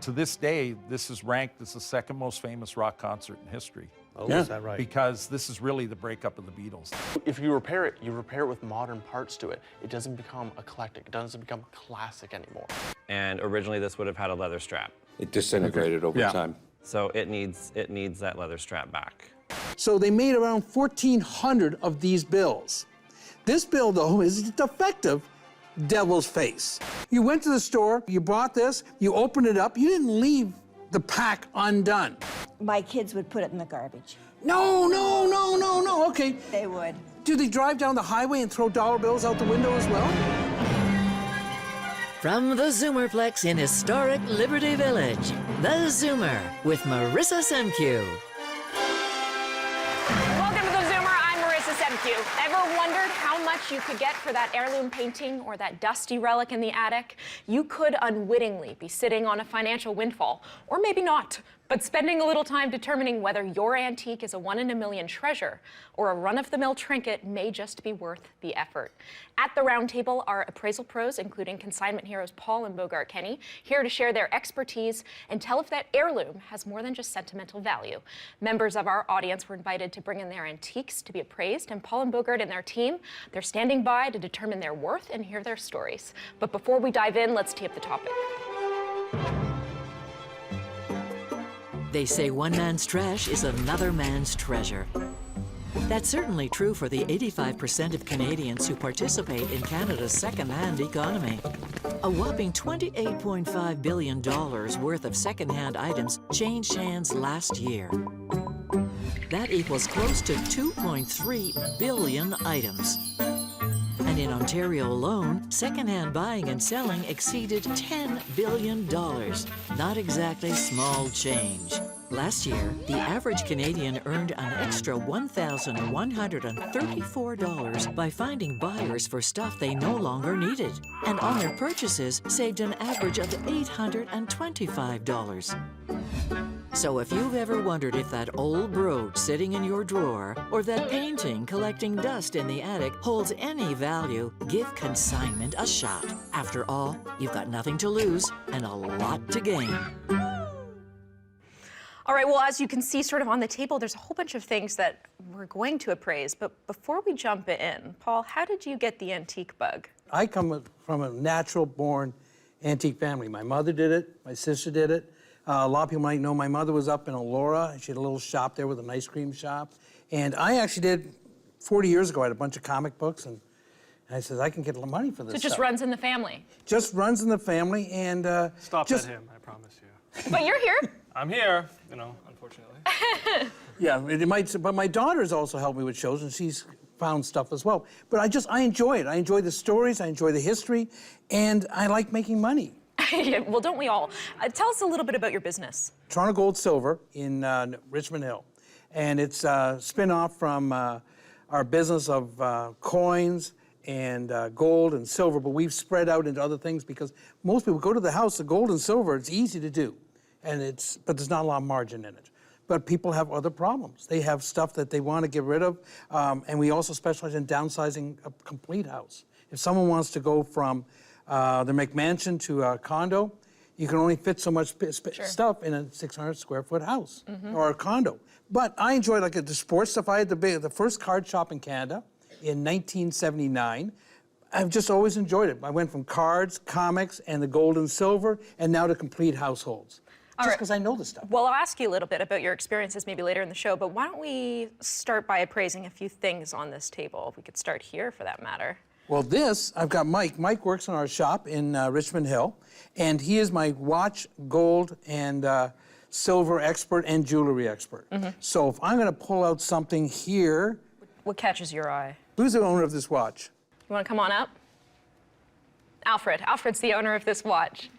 And to this day, this is ranked as the second most famous rock concert in history. Oh, yeah. Is that right? Because this is really the breakup of the Beatles. If you repair it with modern parts to it. It doesn't become eclectic. It doesn't become classic anymore. And originally this would have had a leather strap. It disintegrated over time. So it needs that leather strap back. So they made around 1,400 of these bills. This bill, though, is a defective devil's face. You went to the store, you bought this, you opened it up, you didn't leave the pack undone. My kids would put it in the garbage. No, no, no, no, no, okay. They would. Do they drive down the highway and throw dollar bills out the window as well? From the Zoomerplex in historic Liberty Village, the Zoomer with Marissa Semkiw. Welcome to the Zoomer. I'm Marissa Semkiw. Ever wondered how much you could get for that heirloom painting or that dusty relic in the attic? You could unwittingly be sitting on a financial windfall, or maybe not. But spending a little time determining whether your antique is a one-in-a-million treasure or a run-of-the-mill trinket may just be worth the effort. At the round table are appraisal pros, including Consignment Heroes Paul and Bogart Kenny, here to share their expertise and tell if that heirloom has more than just sentimental value. Members of our audience were invited to bring in their antiques to be appraised, and Paul and Bogart and their team, they're standing by to determine their worth and hear their stories. But before we dive in, let's tee up the topic. They say one man's trash is another man's treasure. That's certainly true for the 85% of Canadians who participate in Canada's second-hand economy. A whopping $28.5 billion worth of second-hand items changed hands last year. That equals close to 2.3 billion items. And in Ontario alone, second-hand buying and selling exceeded $10 billion. Not exactly small change. Last year, the average Canadian earned an extra $1,134 by finding buyers for stuff they no longer needed, and on their purchases saved an average of $825. So if you've ever wondered if that old brooch sitting in your drawer or that painting collecting dust in the attic holds any value, give consignment a shot. After all, you've got nothing to lose and a lot to gain. All right, well, as you can see sort of on the table, there's a whole bunch of things that we're going to appraise. But before we jump in, Paul, how did you get the antique bug? I come from a natural-born antique family. My mother did it, my sister did it. A lot of people might know my mother was up in Elora. She had a little shop there with an ice cream shop. And I actually did, 40 years ago, I had a bunch of comic books, and I said, I can get money for this So it just stuff. runs in the family? Just runs in the family, and Stop at him, I promise you. But you're here. I'm here, you know, unfortunately. Yeah, it might, but my daughter's also helped me with shows, and she's found stuff as well. But I enjoy it. I enjoy the stories, I enjoy the history, and I like making money. Yeah, well, don't we all? Tell us a little bit about your business. Toronto Gold Silver in Richmond Hill. And it's a spin-off from our business of coins and gold and silver, but we've spread out into other things because most people go to the house, the gold and silver, it's easy to do, but there's not a lot of margin in it. But people have other problems. They have stuff that they want to get rid of, and we also specialize in downsizing a complete house. If someone wants to go from the McMansion to a condo, you can only fit so much stuff in a 600 square foot house or a condo. But I enjoy the sports stuff. I had the first card shop in Canada in 1979. I've just always enjoyed it. I went from cards, comics, and the gold and silver, and now to complete households. Just because I know the stuff. Well, I'll ask you a little bit about your experiences maybe later in the show, but why don't we start by appraising a few things on this table? We could start here for that matter. Well, I've got Mike. Mike works in our shop in Richmond Hill, and he is my watch, gold, and silver expert and jewelry expert. So if I'm going to pull out something here... What catches your eye? Who's the owner of this watch? You want to come on up? Alfred. Alfred's the owner of this watch.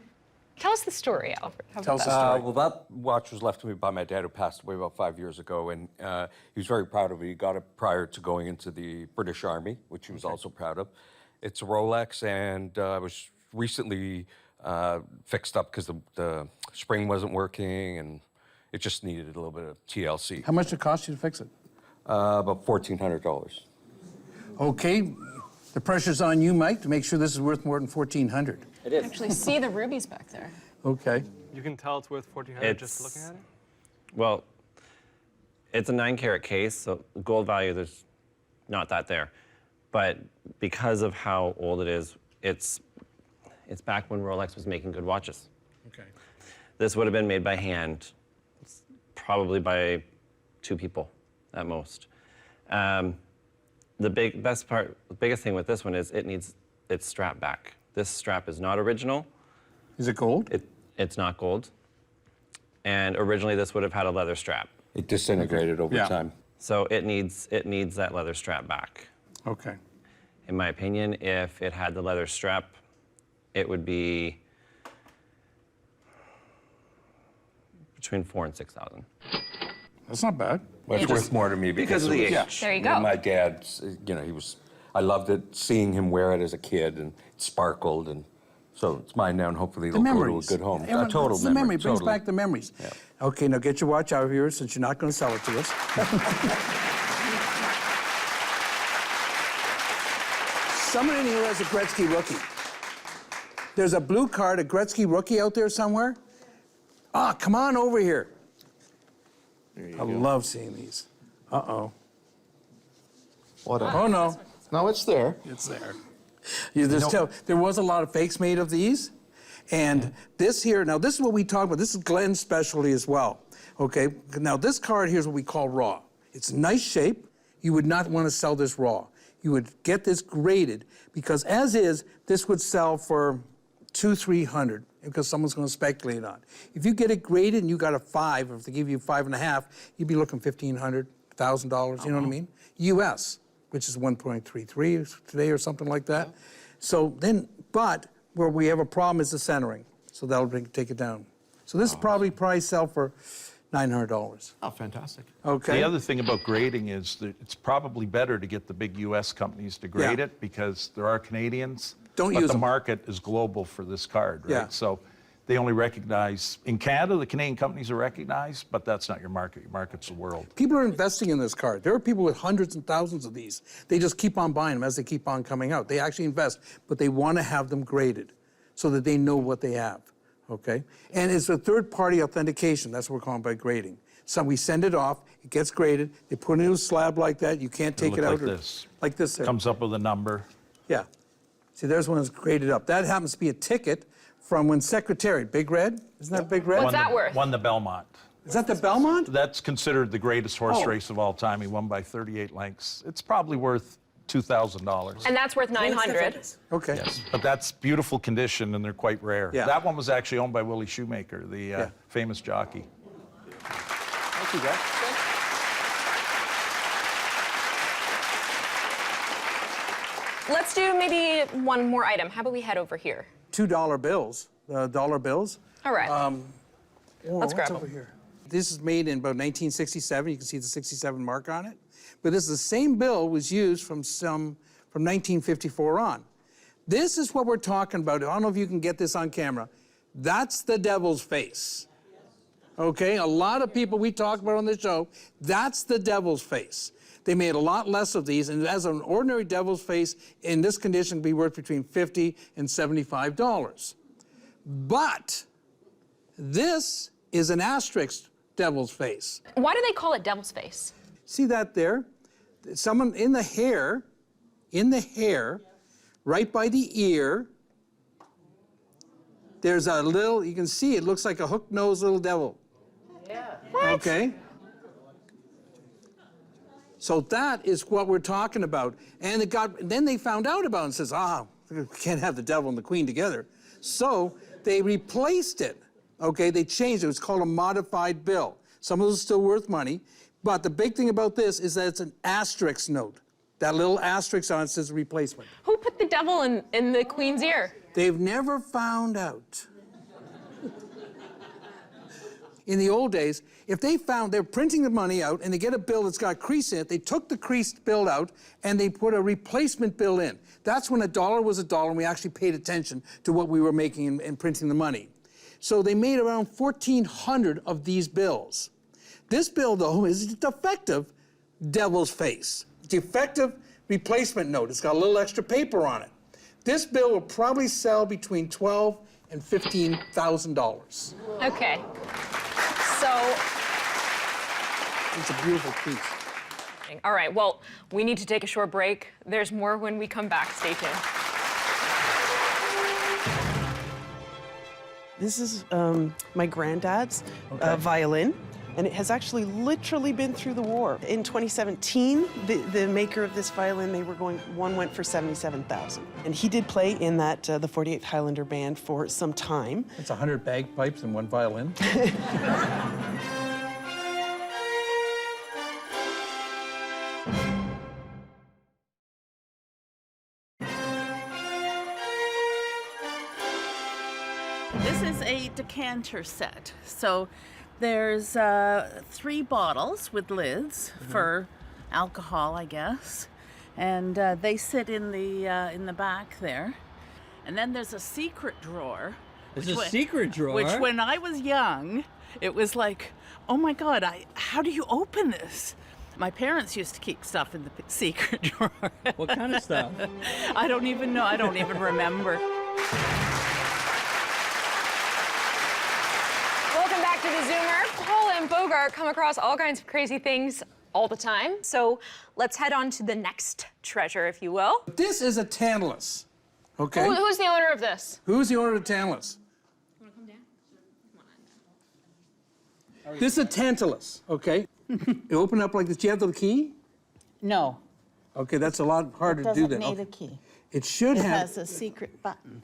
Tell us the story, Alfred. Tell us the story. Well, that watch was left to me by my dad, who passed away about 5 years ago, and he was very proud of it. He got it prior to going into the British Army, which he was also proud of. It's a Rolex, and it was recently fixed up because the spring wasn't working, and it just needed a little bit of TLC. How much did it cost you to fix it? About $1,400. Okay, the pressure's on you, Mike, to make sure this is worth more than $1,400. It is. Actually see the rubies back there. Okay. You can tell it's worth 1,400 just looking at it? Well, it's a 9-carat case, so gold value, there's not that there. But because of how old it is, it's back when Rolex was making good watches. Okay. This would have been made by hand, probably by 2 people at most. The biggest thing with this one is it needs its strap back. This strap is not original. Is it gold? It's not gold. And originally this would have had a leather strap. It disintegrated over Yeah. time. So it needs that leather strap back. Okay. In my opinion, if it had the leather strap, it would be between $4,000 and $6,000. That's not bad. Well, it's worth more to me Because of it the was- age. There you Yeah, go. my dad, you know, I loved it, seeing him wear it as a kid, and it sparkled, and so it's mine now, and hopefully The it'll go to a memories. good home. Everyone- A total it's the memory. It brings totally. back the memories. Okay, now get your watch out of here since you're not going to sell it to us. Someone in here has a Gretzky rookie. There's a blue card, a Gretzky rookie out there somewhere. Ah, come on over here. I love seeing these. Uh-oh. Oh, no. No, it's there. It's there. There was a lot of fakes made of these. And this here, now this is what we talk about. This is Glenn's specialty as well. Okay, now this card here is what we call raw. It's nice shape. You would not want to sell this raw. You would get this graded because as is, this would sell for $200-300 because someone's going to speculate on it. If you get it graded and you got a 5, or if they give you 5.5, you'd be looking $1,500, $1,000, you know what I mean? US, which is 1.33 today or something like that. So then, but where we have a problem is the centering. So that'll take it down. So this probably sell for $900. Oh, fantastic. Okay. The other thing about grading is that it's probably better to get the big U.S. companies to grade Yeah. it because there are Canadians. Don't but use the them. market is global for this card, right? Yeah. So they only recognize, in Canada, the Canadian companies are recognized, but that's not your market. Your market's the world. People are investing in this card. There are people with hundreds and thousands of these. They just keep on buying them as they keep on coming out. They actually invest, but they want to have them graded so that they know what they have, okay? And it's a third-party authentication. That's what we're calling by grading. So we send it off, it gets graded, they put it in a slab like that, you can't take it look out. like or- this. Like this there. Comes up with a number. Yeah. See, there's one that's graded up. That happens to be a ticket from when Secretariat, Big Red? Isn't that Big Red? What's that worth? Won the Belmont. Is that the Belmont? That's considered the greatest horse Oh. race of all time. He won by 38 lengths. It's probably worth $2,000. And that's worth 900. Okay. Yes, but that's beautiful condition, and they're quite rare. Yeah. That one was actually owned by Willie Shoemaker, the famous jockey. Thank you, guys. Let's do maybe one more item. How about we head over here? $2 bills, dollar bills. All right. Oh, Let's grab what's over them. here? This is made in about 1967. You can see the 67 mark on it. But this is the same bill was used from 1954 on. This is what we're talking about. I don't know if you can get this on camera. That's the devil's face. Okay, a lot of people we talk about on the show, that's the devil's face. They made a lot less of these, and as an ordinary devil's face in this condition would be worth between $50 and $75. But this is an asterisk devil's face. Why do they call it devil's face? See that there? Someone in the hair, right by the ear, there's a little, you can see it looks like a hook-nosed little devil. Yeah. Okay? So that is what we're talking about. And then they found out about it and says, we can't have the devil and the queen together. So they replaced it. Okay, they changed it. It's called a modified bill. Some of those are still worth money. But the big thing about this is that it's an asterisk note. That little asterisk on it says replacement. Who put the devil in the queen's ear? They've never found out. In the old days, if they're printing the money out and they get a bill that's got a crease in it, they took the creased bill out and they put a replacement bill in. That's when a dollar was a dollar and we actually paid attention to what we were making and printing the money. So they made around 1,400 of these bills. This bill, though, is a defective devil's face. Defective replacement note. It's got a little extra paper on it. This bill will probably sell between $12,000 $115,000. Okay. So, It's a beautiful piece. all right, well, we need to take a short break. There's more when we come back. Stay tuned. This is my granddad's violin, and it has actually literally been through the war. In 2017, the maker of this violin, one went for $77,000. And he did play in that, the 48th Highlander Band for some time. It's 100 bagpipes and 1 violin. This is a decanter set. So there's 3 bottles with lids for alcohol, I guess, and they sit in the back there. And then there's a secret drawer. There's a secret drawer? Which, when I was young, it was like, oh my God, how do you open this? My parents used to keep stuff in the secret drawer. What kind of stuff? I don't even know. I don't even remember. Welcome back to the Zoomer. Paul and Bogart come across all kinds of crazy things all the time. So let's head on to the next treasure, if you will. This is a Tantalus. Okay. Who's the owner of this? Who's the owner of Tantalus? You want to come down? Come on. This is a Tantalus, okay? You open up like this. Do you have the key? No. Okay, that's a lot harder to do Doesn't that. need a key. It should It have. has a secret button.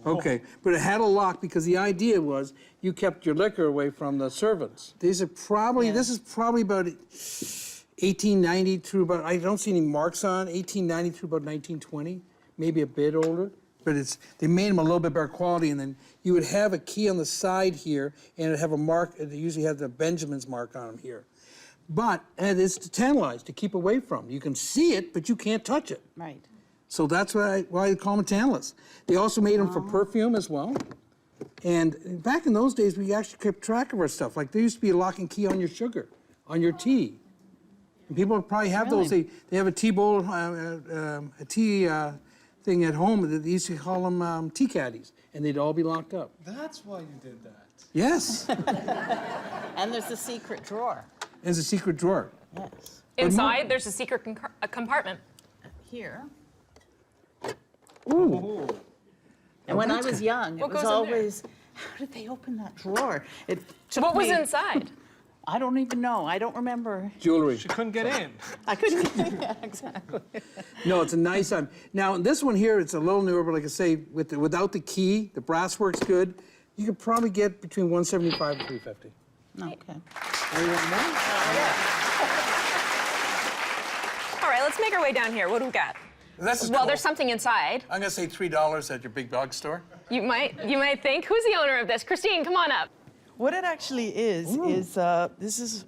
Okay, but it had a lock because the idea was you kept your liquor away from the servants. This is probably about 1890 through about, I don't see any marks on, 1890 through about 1920, maybe a bit older. But they made them a little bit better quality, and then you would have a key on the side here, and it'd have a mark, it usually has the Benjamin's mark on them here. But it's tantalized to keep away from. You can see it, but you can't touch it. Right. So that's why they call them Tantalus. They also made them for perfume as well. And back in those days, we actually kept track of our stuff. Like there used to be a lock and key on your sugar, on your tea. And people probably have those. They have a tea bowl, a tea thing at home. They used to call them tea caddies, and they'd all be locked up. That's why you did that. Yes. And there's a secret drawer. There's a secret drawer. Yes. Inside, there's a secret compartment. Here. Ooh. And when I was young, it What was goes in there? always, how did they open that drawer? It took What was me- inside? I don't even know. I don't remember. Jewelry. She couldn't get in. I couldn't. Yeah, exactly. No, it's a nice one. Now, this one here, it's a little newer, but like I say, without the key, the brass works good. You could probably get between $175 and $350. Okay. All right, let's make our way down here. What do we got? This is Well, cool. there's something inside. I'm gonna say $3 at your big dog store. You might think. Who's the owner of this? Christine, come on up. What it actually is this is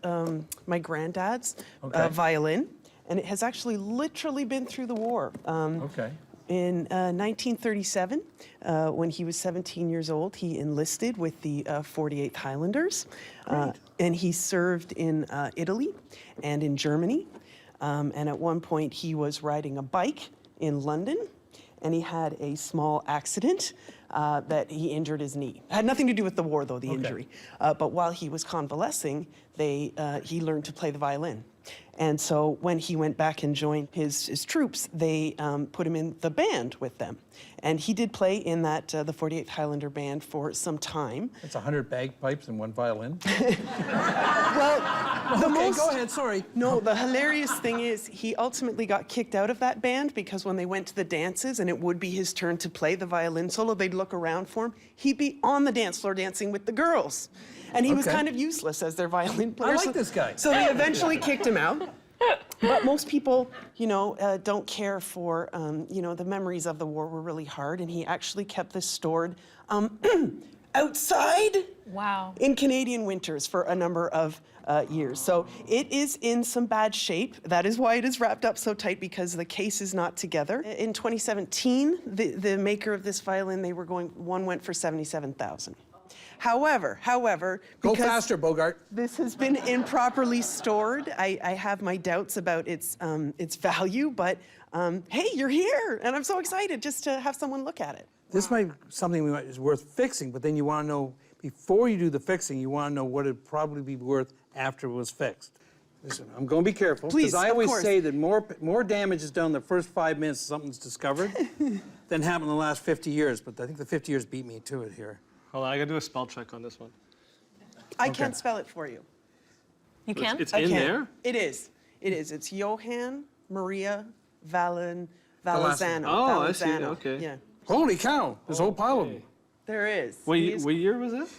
my granddad's violin, and it has actually literally been through the war. Okay. In 1937, when he was 17 years old, he enlisted with the 48th Highlanders, and he served in Italy and in Germany. And at one point, he was riding a bike in London, and he had a small accident that he injured his knee. It had nothing to do with the war, though, the injury. But while he was convalescing, he learned to play the violin. And so when he went back and joined his troops, they put him in the band with them. And he did play in that, the 48th Highlander Band for some time. It's 100 bagpipes and 1 violin. Well, Go ahead, sorry. No, the hilarious thing is he ultimately got kicked out of that band because when they went to the dances and it would be his turn to play the violin solo, they'd look around for him. He'd be on the dance floor dancing with the girls. And he was kind of useless as their violin player. I like this guy. So they eventually kicked him out. But most people, don't care for, the memories of the war were really hard, and he actually kept this stored outside in Canadian winters for a number of years. So it is in some bad shape. That is why it is wrapped up so tight, because the case is not together. In 2017, the maker of this violin, one went for $77,000. However, Go because faster, Bogart. this has been improperly stored, I have my doubts about its value, but hey, you're here, and I'm so excited just to have someone look at it. This might be something is worth fixing, but then you want to know, before you do the fixing, you want to know what it'd probably be worth after it was fixed. Listen, I'm going to be careful. Please, Because I of always course. say that more damage is done in the first 5 minutes something's discovered than happened in the last 50 years. But I think the 50 years beat me to it here. Hold on, I gotta do a spell check on this one. I can't spell it for you. You can? It's I in can't. there? It is. It is. It's Johann Maria last Valenzano. one. Oh, I see. Valenzano. Okay. Yeah. Holy cow, there's a whole pile of them. There is. What He is year was this?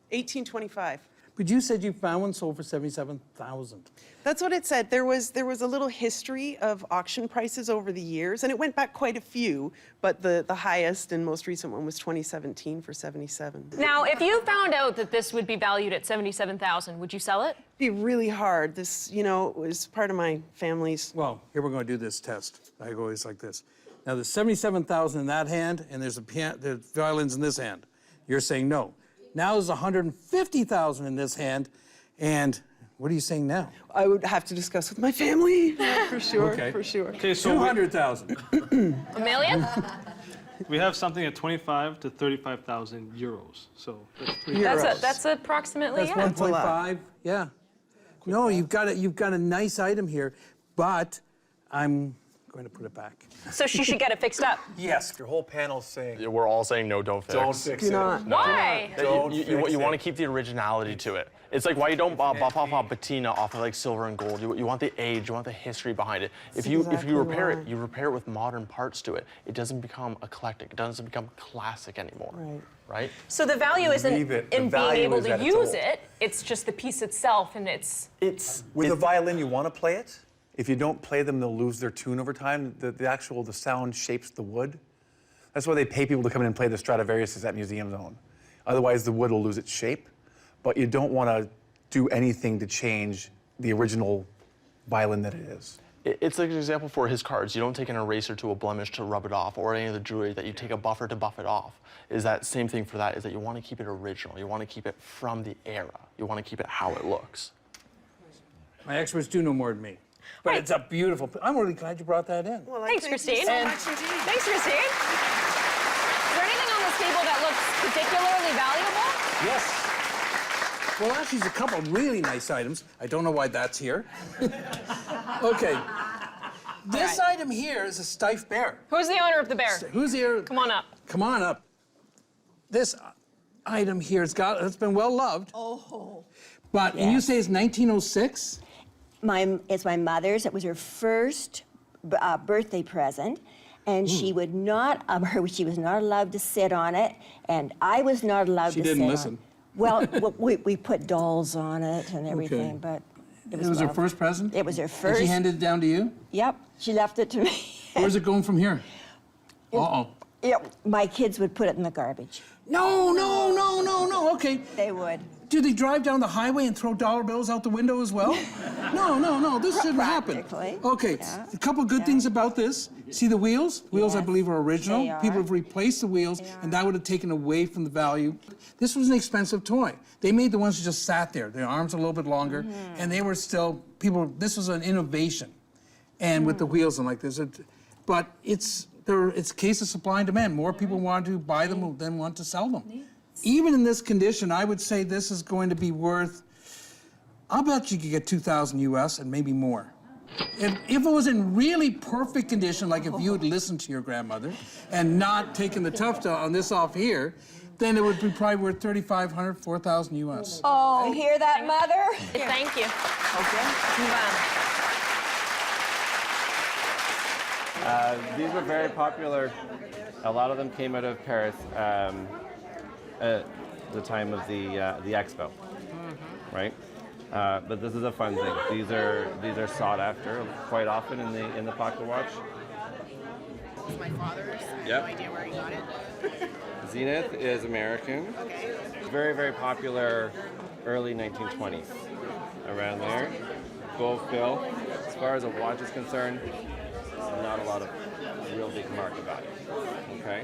1825. But you said you found one sold for $77,000. That's what it said. There was a little history of auction prices over the years, and it went back quite a few, but the highest and most recent one was 2017 for 77. Now, if you found out that this would be valued at $77,000, would you sell it? It'd be really hard. This, was part of my family's. Well, here we're going to do this test. I go always like this. Now, there's $77,000 in that hand, and there's violins in this hand. You're saying no. Now there's $150,000 in this hand, and what are you saying now? I would have to discuss with my family for sure. Okay. For sure. Okay, so $200,000. $1 million? we have something at 25 to 35,000 euros. So that's pretty. That's approximately, That's yeah. 1.5. Yeah. No, you've got a nice item here, but I'm going to put it back. So she should get it fixed up. Yes. Your whole panel's saying. We're all saying no, don't fix. Don't fix Do it. not. Why? You want to keep the originality to it. It's like why you don't buff off patina off of like silver and gold. You want the age, you want the history behind it. If you repair it, you repair it with modern parts to it. It doesn't become eclectic. It doesn't become classic anymore. Right. Right? So the value isn't Leave it. The in being value able is to that it's use old. it, it's just the piece itself, and it's... With a violin, you want to play it. If you don't play them, they'll lose their tune over time. The sound shapes the wood. That's why they pay people to come in and play the Stradivarius at museums own. Otherwise, the wood will lose its shape. But you don't want to do anything to change the original violin that it is. It's like an example for his cards. You don't take an eraser to a blemish to rub it off, or any of the jewelry that you take a buffer to buff it off. Is that same thing for that, is that you want to keep it original. You want to keep it from the era. You want to keep it how it looks. My experts do know more than me. But Right. it's a beautiful. I'm really glad you brought that in. Well, Thanks, thank Christine. you so much indeed. Thanks, Christine. Is there anything on this table that looks particularly valuable? Yes. Well, actually, there's a couple of really nice items. I don't know why that's here. Okay. This item here is a STEIFF bear. Who's the owner of the bear? Who's here? Come on up. Come on up. This item here, it's been well loved. Oh. But, and you say it's 1906? It's my mother's. It was her first birthday present, and she would not. She was not allowed to sit on it, and I was not allowed She to sit didn't on listen. it. Well, we put dolls on it and everything, Okay. but It was her loved. first present? It was her And first. she handed it down to you? Yep, she left it to me. Where's it going from here? Uh-oh. Yep, my kids would put it in the garbage. No, no, no, no, no. Okay. They would. Do they drive down the highway and throw dollar bills out the window as well? No, no, no. This shouldn't happen. Practically, Okay. yeah. A couple good things about this. See the wheels? Wheels, I Yes, believe, are original. they are. People have replaced the wheels, and that would have taken away from the value. This was an expensive toy. They made the ones that just sat there. Their arms are a little bit longer, and they were still this was an innovation. And with the wheels and like this, but it's a case of supply and demand. More people want to buy them than want to sell them. Even in this condition, I would say this is going to be worth, I'll bet you could get 2,000 US and maybe more. If it was in really perfect condition, like if you had listened to your grandmother and not taken the tuft on this off here, then it would be probably worth 3,500, 4,000 US. Oh, hear that, Mother? Thank you. Move on. These were very popular. A lot of them came out of Paris at the time of the expo, right? But this is a fun thing. These are sought after quite often in the pocket watch. It's my father's. I have Yep. no idea where he got it. Zenith is American. Okay. Very, very popular early 1920s, around there. Gold bill. As far as a watch is concerned, not a lot of real big market value. Okay.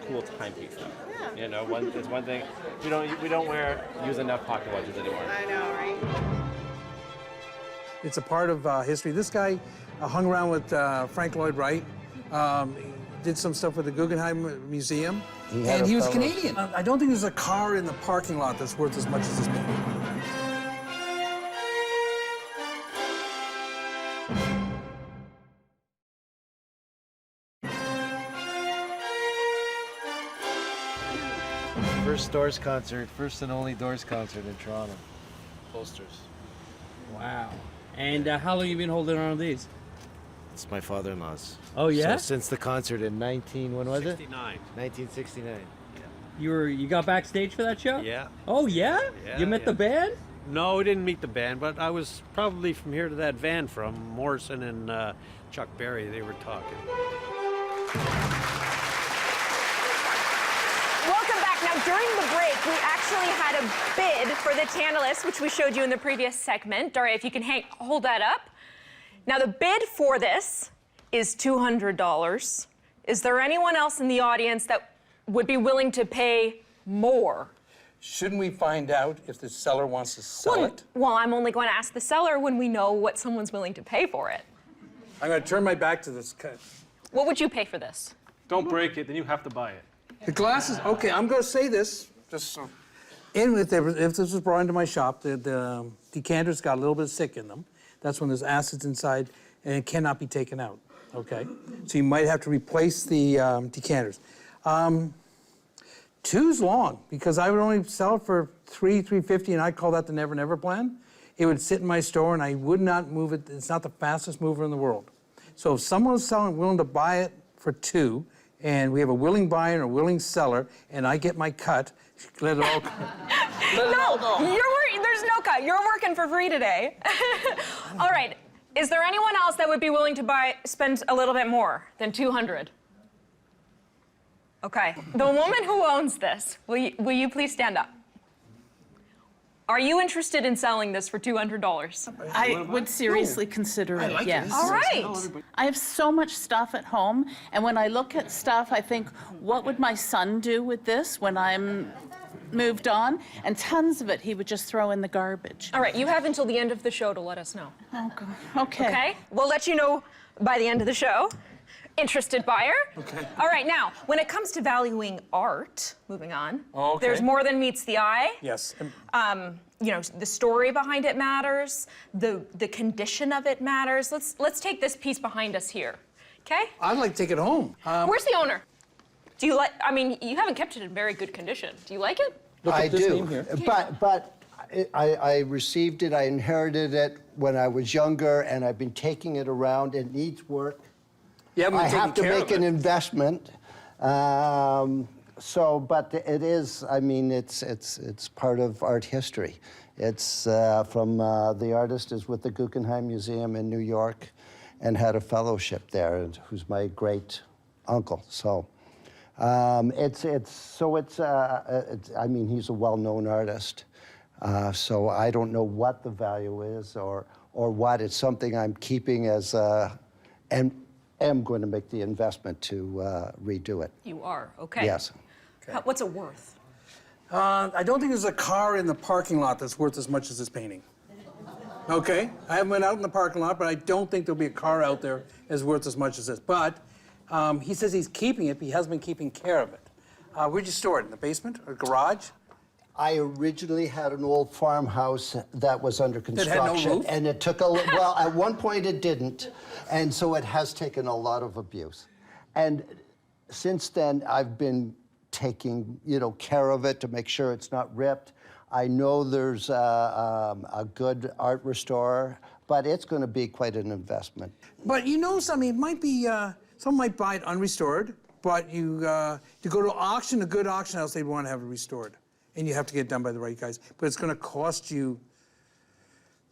Cool timepiece though. You know, it's one thing. We don't use enough pocket watches anymore. I know, right? It's a part of history. This guy hung around with Frank Lloyd Wright. did some stuff with the Guggenheim Museum, He had and a he was fellowship. Canadian. I don't think there's a car in the parking lot that's worth as much as this painting. First Doors concert, first and only Doors concert in Toronto. Posters. Wow. And how long have you been holding on to these? It's my father-in-law's. Oh, yeah? So since the concert in when was it? 69. 1969. You got backstage for that show? Yeah. Oh, yeah? Yeah, You met the band? No, we didn't meet the band, but I was probably from here to that van from Morrison and Chuck Berry. They were talking. Welcome back. Now, during the break, we actually had a bid for the TANTALUS, which we showed you in the previous segment. Daria, if you can hold that up. Now, the bid for this is $200. Is there anyone else in the audience that would be willing to pay more? Shouldn't we find out if the seller wants to sell it? Well, I'm only going to ask the seller when we know what someone's willing to pay for it. I'm going to turn my back to this. What would you pay for this? Don't break it, then you have to buy it. The glasses, okay, I'm going to say this, just so. If this was brought into my shop, the decanters got a little bit of sick in them. That's when there's acids inside, and it cannot be taken out, okay? So you might have to replace the decanters. Two's long, because I would only sell it for $350, and I call that the Never Never plan. It would sit in my store, and I would not move it. It's not the fastest mover in the world. So if someone's willing to buy it for $2, and we have a willing buyer and a willing seller, and I get my cut, let it all go. There's no cut. You're working for free today. All right. Is there anyone else that would be willing to spend a little bit more than $200? Okay. The woman who owns this, will you please stand up? Are you interested in selling this for $200? I would seriously consider it, yes. All right. I have so much stuff at home, and when I look at stuff, I think, what would my son do with this when I'm moved on? And tons of it he would just throw in the garbage. All right, you have until the end of the show to let us know. Oh, God. Okay. Okay? We'll let you know by the end of the show. Interested buyer? Okay. All right, now, when it comes to valuing art, moving on, Okay. there's more than meets the eye. Yes. You know, the story behind it matters, the condition of it matters. Let's take this piece behind us here, okay? I'd like to take it home. Where's the owner? Do you like, I mean, you haven't kept it in very good condition. Do you like it? I do, Okay. but I received it, I inherited it when I was younger, and I've been taking it around. It needs work. You haven't I been have to taking care make of an it. investment. But it is, I mean, it's part of art history. It's from, the artist is with the Guggenheim Museum in New York and had a fellowship there, who's my great uncle. So I mean, he's a well-known artist. So I don't know what the value is or what. It's something I'm keeping as and am going to make the investment to redo it. You are, okay. Yes. What's it worth? I don't think there's a car in the parking lot that's worth as much as this painting. Okay? I haven't been out in the parking lot, but I don't think there'll be a car out there that's worth as much as this. But he says he's keeping it, but he hasn't been keeping care of it. Where'd you store it? In the basement or garage? I originally had an old farmhouse that was under That had no construction, roof? and it took well, at one point it didn't, and so it has taken a lot of abuse. And since then, I've been taking, care of it to make sure it's not ripped. I know there's a good art restorer, but it's going to be quite an investment. But you know something, it might be, someone might buy it unrestored, but you go to auction, a good auction house, they'd want to have it restored. And you have to get it done by the right guys. But it's going to cost you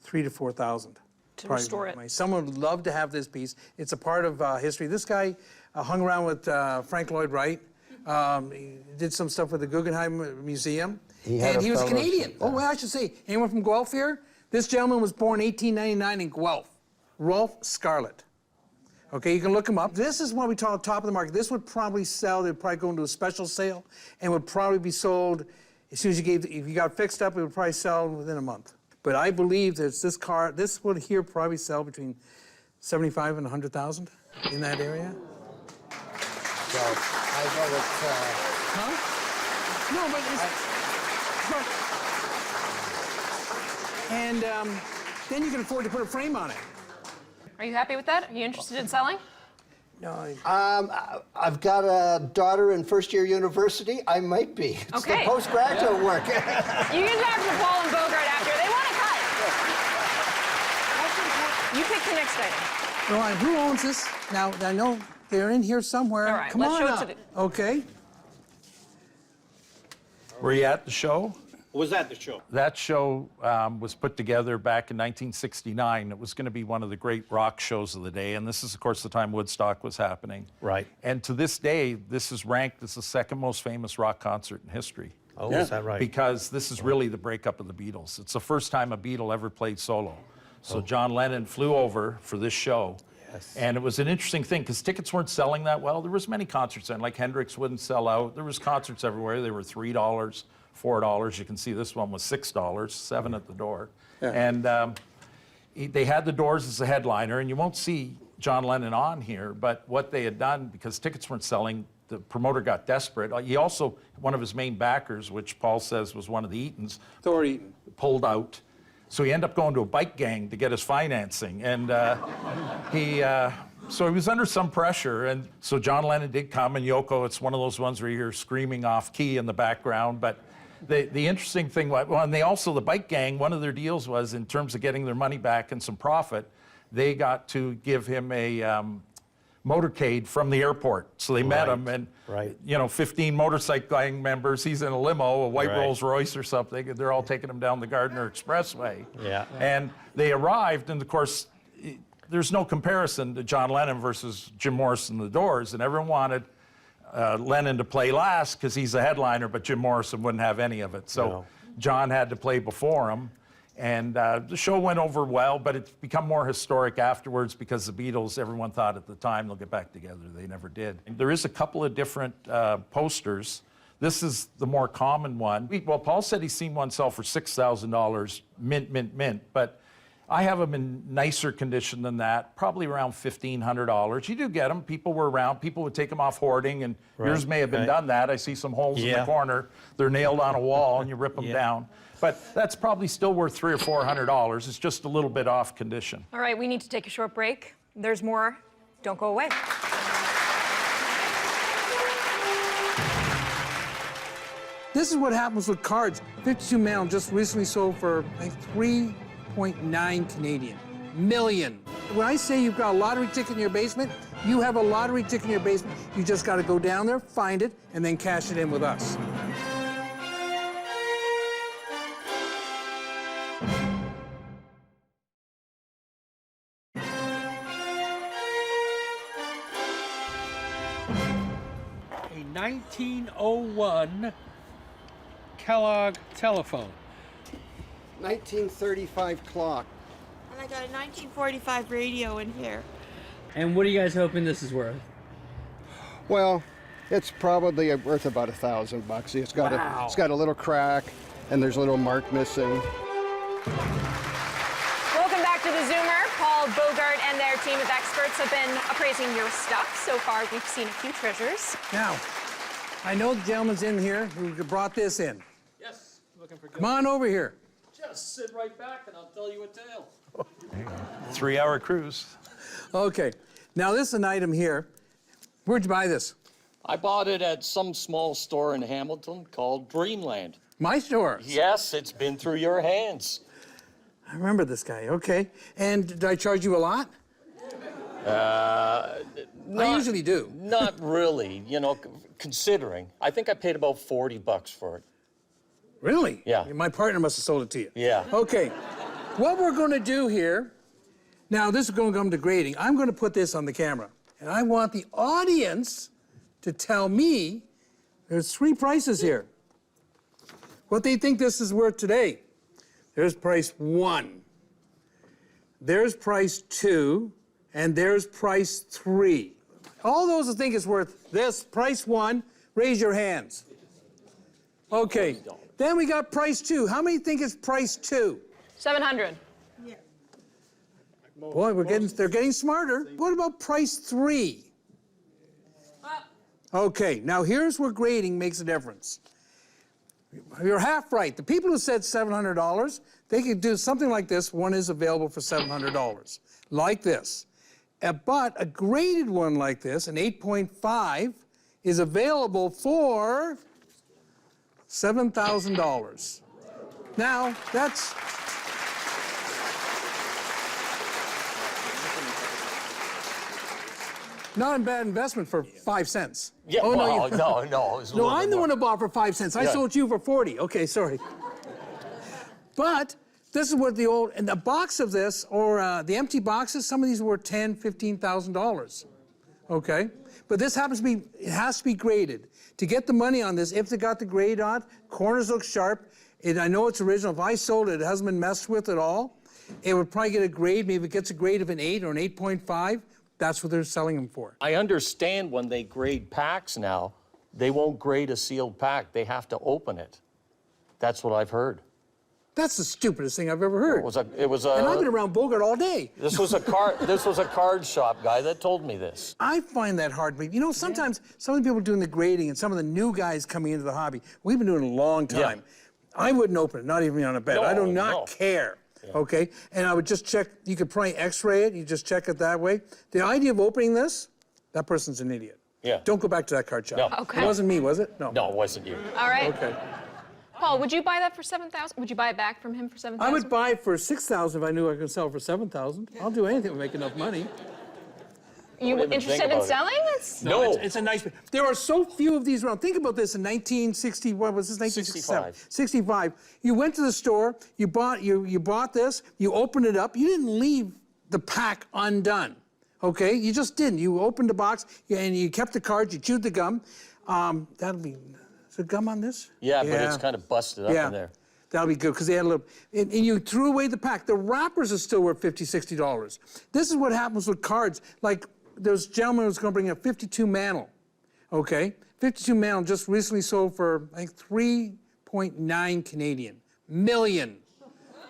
$3,000 to $4,000. To restore it. Someone would love to have this piece. It's a part of history. This guy hung around with Frank Lloyd Wright. He did some stuff with the Guggenheim Museum. And he was Canadian. Oh, well, I should say, anyone from Guelph here? This gentleman was born 1899 in Guelph. ROLPH SCARLETT. Okay, you can look him up. This is what we call top of the market. This would probably sell, they'd probably go into a special sale, and would probably be sold as soon as if you got fixed up, it would probably sell within a month. But I believe that this would here probably sell between 75 and 100,000 in that area. So I know it's. Huh? No, but it's. And then you can afford to put a frame on it. Are you happy with that? Are you interested in selling? No. I've got a daughter in first-year university. I might be. It's Okay. the postgraduate work. You can talk to Paul and Bogart after. They want to cut. You pick the next item. All right, who owns this? Now, I know they're in here somewhere. All right, Come let's on show it up. to the- Okay. Were you at the show? Was that the show? That show was put together back in 1969. It was going to be one of the great rock shows of the day, and this is, of course, the time Woodstock was happening. Right. And to this day, this is ranked as the second most famous rock concert in history. Oh, is that right? Because this is really the breakup of the Beatles. It's the first time a Beatle ever played solo. So John Lennon flew over for this show. Yes. And it was an interesting thing because tickets weren't selling that well. There was many concerts and like Hendrix wouldn't sell out. There was concerts everywhere. They were $3, $4. You can see this one was $6, $7 at the door. Yeah. And they had the Doors as a headliner, and you won't see John Lennon on here, but what they had done, because tickets weren't selling, the promoter got desperate. He also, one of his main backers, which Paul says was one of the Eatons, Thor Eaton. pulled out. So he ended up going to a bike gang to get his financing. And so he was under some pressure. And so John Lennon did come, and Yoko, it's one of those ones where you hear screaming off key in the background. But the interesting thing was, well, and they also, the bike gang, one of their deals was in terms of getting their money back and some profit, they got to give him a motorcade from the airport. So they met him, and you know, 15 motorcycle gang members. He's in a limo, a white Rolls Royce or something, and they're all taking him down the Gardner Expressway. Yeah. And they arrived, and of course, there's no comparison to John Lennon versus Jim Morrison and the Doors, and everyone wanted Lennon to play last because he's a headliner, but Jim Morrison wouldn't have any of it. So John had to play before him. And the show went over well, but it's become more historic afterwards because the Beatles, everyone thought at the time they'll get back together. They never did. There is a couple of different posters. This is the more common one. Well, Paul said he's seen one sell for $6,000, mint, mint, mint. But I have them in nicer condition than that, probably around $1,500. You do get them. People were around. People would take them off hoarding, and yours may have been done that. I see some holes in the corner. They're nailed on a wall, and you rip them down. But that's probably still worth $300 or $400. It's just a little bit off condition. All right, we need to take a short break. There's more. Don't go away. This is what happens with cards. 52 Mail just recently sold for like 3.9 Canadian million. When I say you've got a lottery ticket in your basement, you have a lottery ticket in your basement. You just got to go down there, find it, and then cash it in with us. A 1901 Kellogg telephone. 1935 clock. And I got a 1945 radio in here. And what are you guys hoping this is worth? Well, it's probably worth about $1,000. It's got it's got a little crack, and there's a little mark missing. Welcome back to the Zoomer. Paul, Bogart, and their team of experts have been appraising your stuff. So far, we've seen a few treasures. Now, I know the gentleman's in here who brought this in. Yes, looking for good. Come on over here. Just sit right back and I'll tell you a tale. 3-hour cruise. Okay. Now, this is an item here. Where'd you buy this? I bought it at some small store in Hamilton called Dreamland. My store? Yes, it's been through your hands. I remember this guy. Okay. And did I charge you a lot? I usually do. Not really, you know, considering. I think I paid about $40 for it. Really? Yeah. My partner must have sold it to you. Yeah. Okay. What we're going to do here, now this is going to come to grading. I'm going to put this on the camera. And I want the audience to tell me, there's 3 prices here, what they think this is worth today. There's price 1. There's price 2. And there's price 3. All those who think it's worth this, price 1, raise your hands. Okay. Then we got price 2. How many think it's price 2? 700. Boy, they're getting smarter. What about price 3? Okay, now here's where grading makes a difference. You're half right. The people who said $700, they could do something like this. One is available for $700, like this. But a graded one like this, an 8.5, is available for $7,000. Now, that's... not a bad investment for 5 cents. Yeah, oh, well, no, you- no. It was a No, little I'm bit the more. one who bought for 5 cents. I Yeah. sold you for 40. Okay, sorry. But this is what the old, and the box of this, or the empty boxes, some of these were $10,000, $15,000. Okay? But this happens to be, it has to be graded. To get the money on this, if they got the grade on, corners look sharp. I know it's original. If I sold it, it hasn't been messed with at all. It would probably get a grade. Maybe it gets a grade of an 8 or an 8.5. That's what they're selling them for. I understand when they grade packs now, they won't grade a sealed pack. They have to open it. That's what I've heard. That's the stupidest thing I've ever heard. It was a. And I've been around Bogart all day. This was a card shop guy that told me this. I find that hard. You know, sometimes some of the people doing the grading and some of the new guys coming into the hobby, we've been doing it a long time. Yeah. I wouldn't open it, not even on a bet. No, I do not no. care. Yeah. Okay? And I would just check, you could probably x-ray it, you just check it that way. The idea of opening this, that person's an idiot. Yeah. Don't go back to that card shop. No. Okay. It wasn't me, was it? No. No, it wasn't you. All right. Okay. Paul, would you buy that for $7,000? Would you buy it back from him for $7,000? I would buy it for $6,000 if I knew I could sell it for $7,000. I'll do anything to make enough money. You Don't even interested think in about it. selling? It's... No. It's a nice. There are so few of these around. Think about this in 1960. What was this? 1967. 65. You went to the store. You bought this. You opened it up. You didn't leave the pack undone. Okay, you just didn't. You opened the box and you kept the cards. You chewed the gum. That'll be. Is there gum on this? Yeah, but it's kind of busted up in there. That'll be good, because they had a little, and you threw away the pack. The wrappers are still worth $50, $60. This is what happens with cards. Like, there's a gentleman who's gonna bring a 52 Mantle, okay? 52 Mantle just recently sold for, I think, 3.9 Canadian million.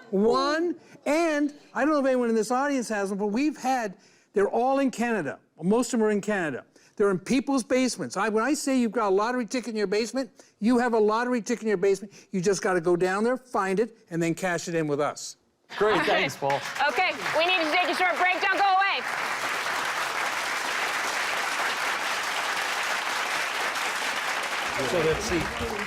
One, and I don't know if anyone in this audience has them, but they're all in Canada. Most of them are in Canada. They're in people's basements. When I say you've got a lottery ticket in your basement, you have a lottery ticket in your basement. You just got to go down there, find it, and then cash it in with us. Great, thanks, Paul. Okay, we need to take a short break. Don't go away. So that's the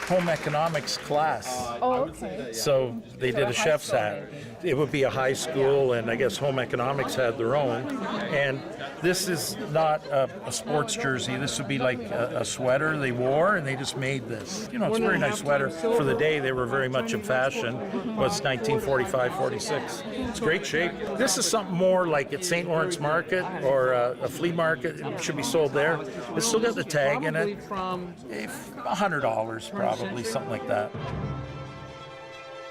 home economics class. Oh, okay. So they did a chef's hat. It would be a high school, and I guess home economics had their own. And this is not a sports jersey. This would be like a sweater they wore, and they just made this. You know, it's a very nice sweater. For the day, they were very much in fashion. Well, it's 1945, 46. It's great shape. This is something more like at St. Lawrence Market or a flea market. It should be sold there. It's still got the tag in it. $100 probably, something like that.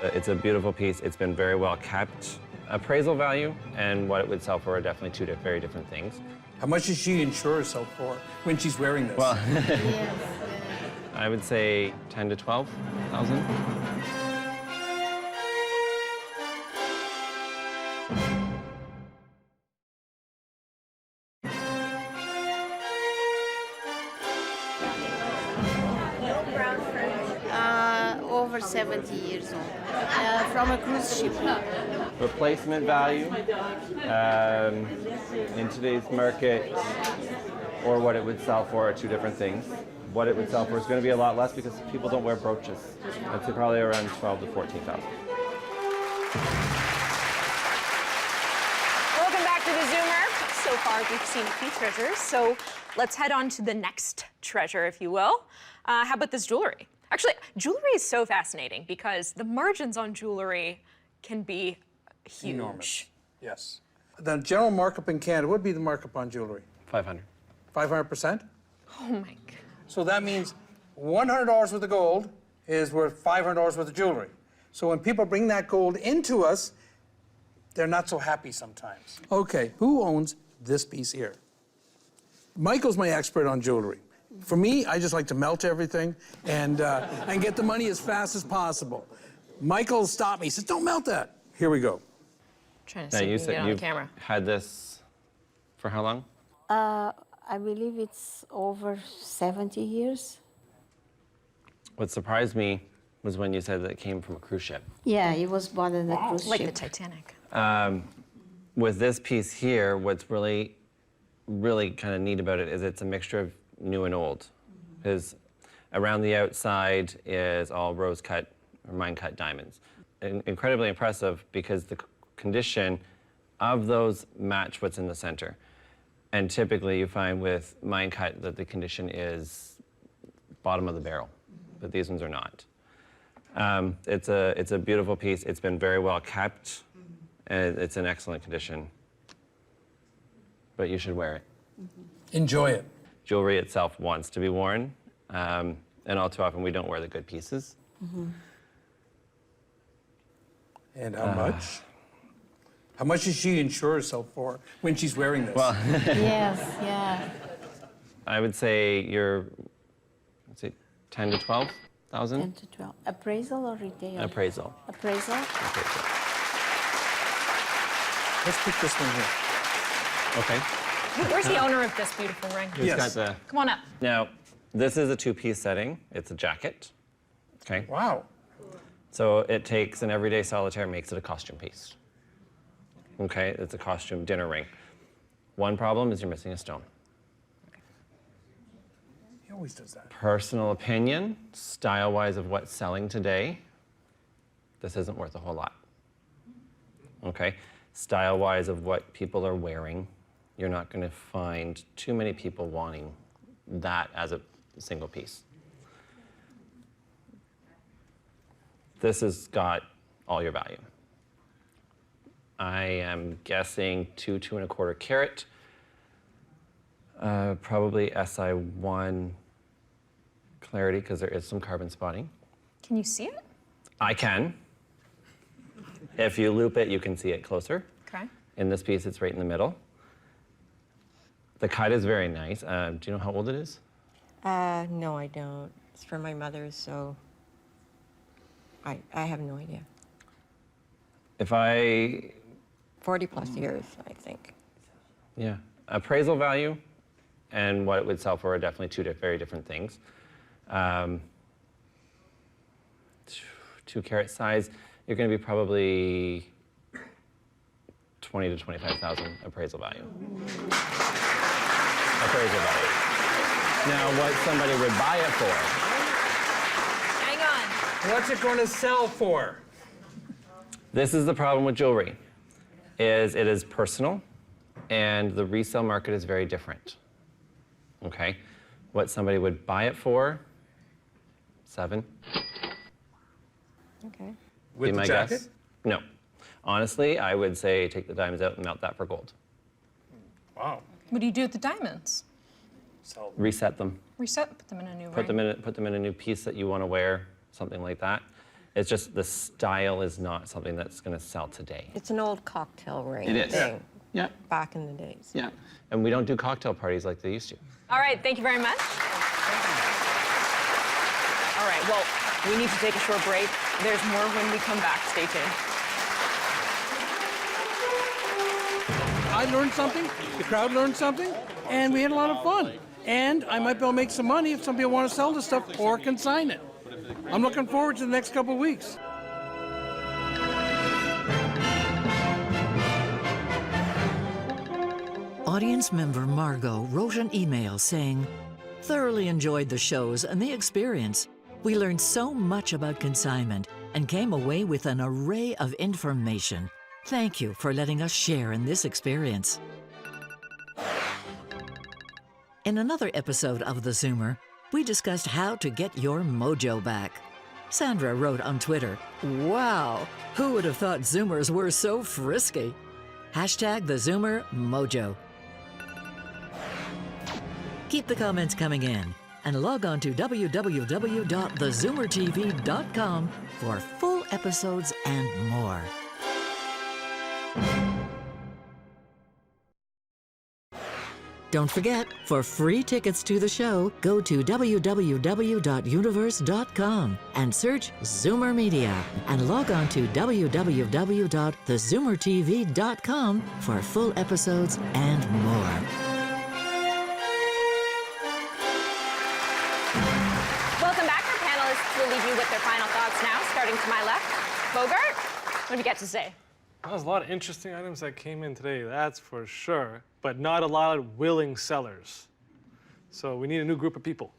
It's a beautiful piece. It's been very well kept. Appraisal value and what it would sell for are definitely two very different things. How much does she insure herself for when she's wearing this? Well, I would say 10 to 12,000. Over 70 years old. From a cruise ship. Replacement value in today's market, or what it would sell for, are two different things. What it would sell for is going to be a lot less because people don't wear brooches. I'd say probably around 12 to 14,000. Welcome back to the Zoomer. So far, we've seen a few treasures, so let's head on to the next treasure, if you will. How about this jewelry? Actually, jewelry is so fascinating because the margins on jewelry can be huge. Enormous. Yes. The general markup in Canada, what would be the markup on jewelry? 500. 500%? Oh my God. So that means $100 worth of gold is worth $500 worth of jewelry. So when people bring that gold into us, they're not so happy sometimes. Okay, who owns this piece here? Michael's my expert on jewelry. For me, I just like to melt everything and get the money as fast as possible. Michael stopped me. He says, "Don't melt that." Here we go. Trying to Now, see you if we can get said it on you've camera. had this for how long? I I believe it's over 70 years. What surprised me was when you said that it came from a cruise ship. Yeah, it was bought in the cruise Like ship. the Titanic. With this piece here, what's really kind of neat about it is it's a mixture of new and old. Because around the outside is all rose cut or mine cut diamonds. Incredibly impressive because the condition of those match what's in the center. And typically you find with mine cut that the condition is bottom of the barrel, but these ones are not. It's a beautiful piece. It's been very well kept, and it's in excellent condition. But you should wear it. Enjoy it. Jewelry itself wants to be worn, and all too often we don't wear the good pieces. And how much? How much does she insure herself for when she's wearing this? Well, Yes, yeah. I would say you're, let's see, 10 to 12,000? 10 to 12. Appraisal or retail? Appraisal. Appraisal? Let's pick this one here. Okay. Where's the owner of this beautiful ring? Who's got the... Come on up. Now, this is a two-piece setting. It's a jacket. Okay. Wow. So it takes an everyday solitaire, makes it a costume piece. Okay, it's a costume dinner ring. One problem is you're missing a stone. He always does that. Personal opinion, style-wise of what's selling today, this isn't worth a whole lot. Okay, style-wise of what people are wearing, you're not going to find too many people wanting that as a single piece. This has got all your value. I am guessing 2.25 carat, probably SI1 clarity because there is some carbon spotting. Can you see it? I can. If you loop it, you can see it closer. Okay. In this piece, it's right in the middle. The cut is very nice. Do you know how old it is? No, I don't. It's for my mother, so I have no idea. If I... 40 plus years, I think. Yeah. Appraisal value and what it would sell for are definitely two very different things. 2 carat size, you're going to be probably 20 to 25,000 appraisal value. Appraisal value. Now, what somebody would buy it for? Hang on. What's it going to sell for? This is the problem with jewelry, is it is personal, and the resale market is very different. Okay, what somebody would buy it for, 7. Okay. With the jacket? No. Honestly, I would say take the diamonds out and melt that for gold. Wow. What do you do with the diamonds? Reset them. Reset, put them in a new Put ring. them in a new piece that you want to wear, something like that. It's just the style is not something that's going to sell today. It's an old cocktail ring It is. thing. Yeah. Back in the days. Yeah. And we don't do cocktail parties like they used to. All right, thank you very much. All right, well, we need to take a short break. There's more when we come back. Stay tuned. I learned something, the crowd learned something, and we had a lot of fun. And I might be able to make some money if some people want to sell this stuff or consign it. I'm looking forward to the next couple of weeks. Audience member Margot wrote an email saying, "Thoroughly enjoyed the shows and the experience. We learned so much about consignment and came away with an array of information. Thank you for letting us share in this experience." In another episode of The Zoomer, we discussed how to get your mojo back. Sandra wrote on Twitter, "Wow, who would have thought Zoomers were so frisky?" Hashtag the Zoomer Mojo. Keep the comments coming in and log on to www.thezoomertv.com for full episodes and more. Don't forget, for free tickets to the show, go to www.universe.com and search Zoomer Media and log on to www.thezoomertv.com for full episodes and more. with their final thoughts now, starting to my left. Bogart, what do you got to say? There's a lot of interesting items that came in today, that's for sure, but not a lot of willing sellers. So we need a new group of people.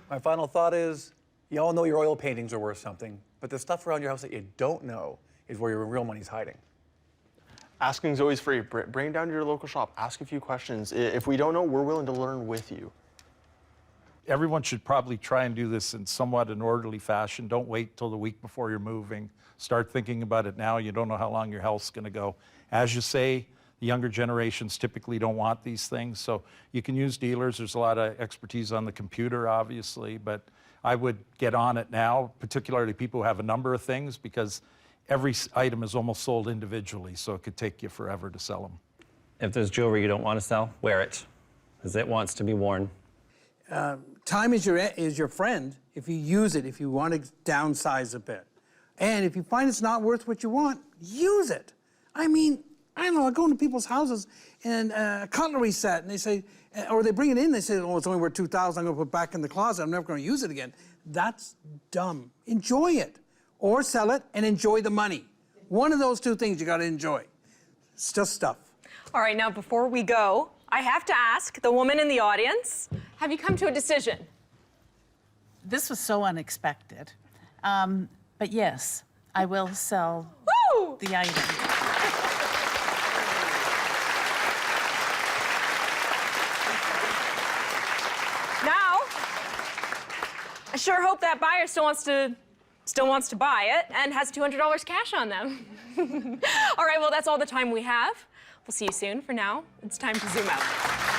My final thought is, you all know your oil paintings are worth something, but the stuff around your house that you don't know is where your real money's hiding. Asking is always free. Bring it down to your local shop. Ask a few questions. If we don't know, we're willing to learn with you. Everyone should probably try and do this in somewhat an orderly fashion. Don't wait till the week before you're moving. Start thinking about it now. You don't know how long your health's going to go. As you say, the younger generations typically don't want these things, so you can use dealers. There's a lot of expertise on the computer, obviously, but I would get on it now, particularly people who have a number of things, because every item is almost sold individually, so it could take you forever to sell them. If there's jewelry you don't want to sell, wear it, because it wants to be worn. Time is your friend if you use it, if you want to downsize a bit. And if you find it's not worth what you want, use it. I mean, I don't know, I go into people's houses and a cutlery set, and they say, or they bring it in, they say, oh, it's only worth $2,000, I'm gonna put it back in the closet, I'm never gonna use it again. That's dumb. Enjoy it. Or sell it and enjoy the money. One of those two things you gotta enjoy. It's just stuff. All right, now before we go, I have to ask the woman in the audience, have you come to a decision? This was so unexpected. But yes, I will sell the item. Now, I sure hope that buyer still wants to buy it and has $200 cash on them. All right, well, that's all the time we have. We'll see you soon. For now, it's time to zoom out.